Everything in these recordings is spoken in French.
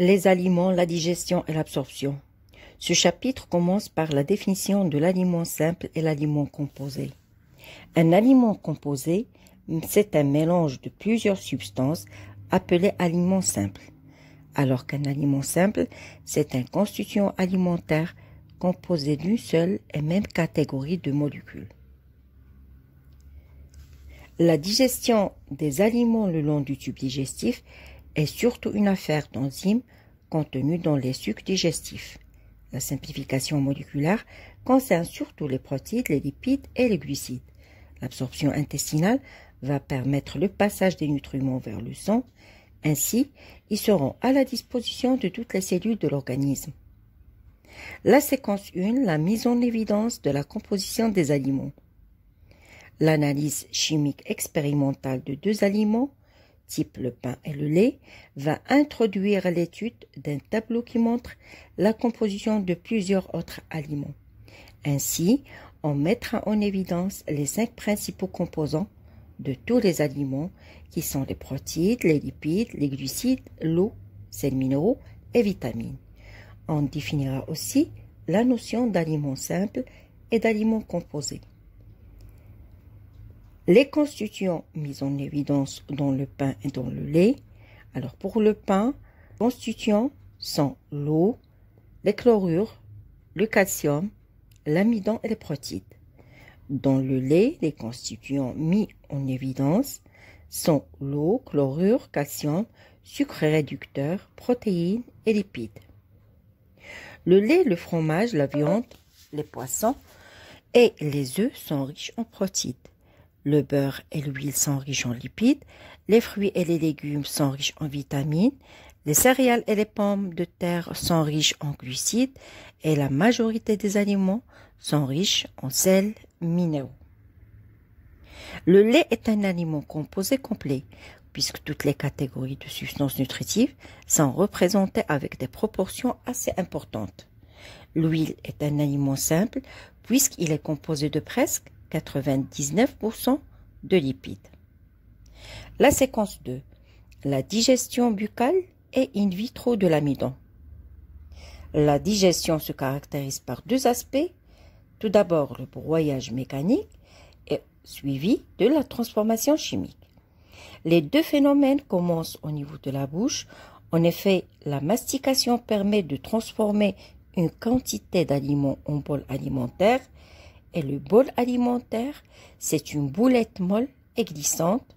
Les aliments, la digestion et l'absorption. Ce chapitre commence par la définition de l'aliment simple et l'aliment composé. Un aliment composé, c'est un mélange de plusieurs substances appelé aliment simple, alors qu'un aliment simple, c'est un constituant alimentaire composé d'une seule et même catégorie de molécules. La digestion des aliments le long du tube digestif est surtout une affaire d'enzymes contenues dans les sucs digestifs. La simplification moléculaire concerne surtout les protéines, les lipides et les glucides. L'absorption intestinale va permettre le passage des nutriments vers le sang. Ainsi, ils seront à la disposition de toutes les cellules de l'organisme. La séquence 1, la mise en évidence de la composition des aliments. L'analyse chimique expérimentale de deux aliments, type le pain et le lait, va introduire l'étude d'un tableau qui montre la composition de plusieurs autres aliments. Ainsi, on mettra en évidence les 5 principaux composants de tous les aliments qui sont les protéines, les lipides, les glucides, l'eau, sels minéraux et vitamines. On définira aussi la notion d'aliments simples et d'aliments composés. Les constituants mis en évidence dans le pain et dans le lait. Alors pour le pain, les constituants sont l'eau, les chlorures, le calcium, l'amidon et les protéines. Dans le lait, les constituants mis en évidence sont l'eau, chlorure, calcium, sucre réducteur, protéines et lipides. Le lait, le fromage, la viande, les poissons et les œufs sont riches en protéines. Le beurre et l'huile sont riches en lipides, les fruits et les légumes sont riches en vitamines, les céréales et les pommes de terre sont riches en glucides et la majorité des aliments sont riches en sels minéraux. Le lait est un aliment composé complet, puisque toutes les catégories de substances nutritives sont représentées avec des proportions assez importantes. L'huile est un aliment simple, puisqu'il est composé de presque 99% de lipides. La séquence 2. La digestion buccale et in vitro de l'amidon. La digestion se caractérise par deux aspects. Tout d'abord, le broyage mécanique et suivi de la transformation chimique. Les deux phénomènes commencent au niveau de la bouche. En effet, la mastication permet de transformer une quantité d'aliments en bol alimentaire. Et le bol alimentaire, c'est une boulette molle et glissante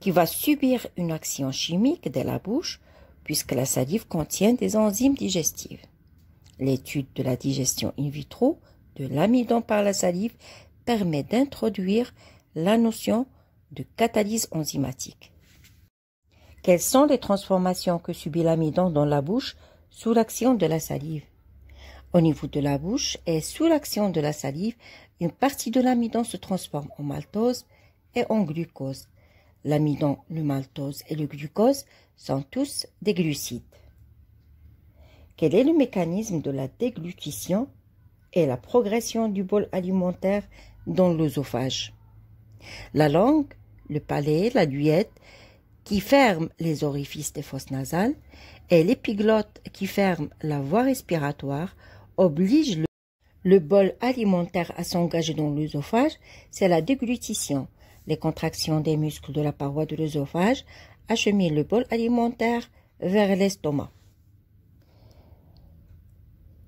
qui va subir une action chimique de la bouche puisque la salive contient des enzymes digestives. L'étude de la digestion in vitro de l'amidon par la salive permet d'introduire la notion de catalyse enzymatique. Quelles sont les transformations que subit l'amidon dans la bouche sous l'action de la salive? Au niveau de la bouche et sous l'action de la salive, une partie de l'amidon se transforme en maltose et en glucose. L'amidon, le maltose et le glucose sont tous des glucides. Quel est le mécanisme de la déglutition et la progression du bol alimentaire dans l'œsophage? La langue, le palais, la duète qui ferment les orifices des fosses nasales et l'épiglotte qui ferme la voie respiratoire oblige le bol alimentaire à s'engager dans l'œsophage, c'est la déglutition. Les contractions des muscles de la paroi de l'œsophage acheminent le bol alimentaire vers l'estomac.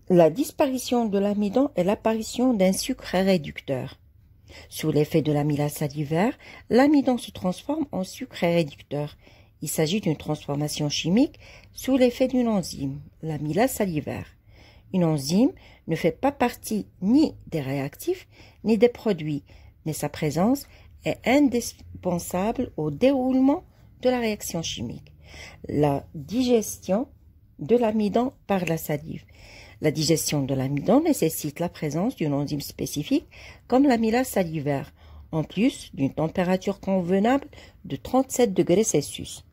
La disparition de l'amidon est l'apparition d'un sucre réducteur. Sous l'effet de l'amylase salivaire, l'amidon se transforme en sucre réducteur. Il s'agit d'une transformation chimique sous l'effet d'une enzyme, l'amylase salivaire. Une enzyme ne fait pas partie ni des réactifs ni des produits, mais sa présence est indispensable au déroulement de la réaction chimique. La digestion de l'amidon par la salive. La digestion de l'amidon nécessite la présence d'une enzyme spécifique comme l'amylase salivaire, en plus d'une température convenable de 37 degrés Celsius.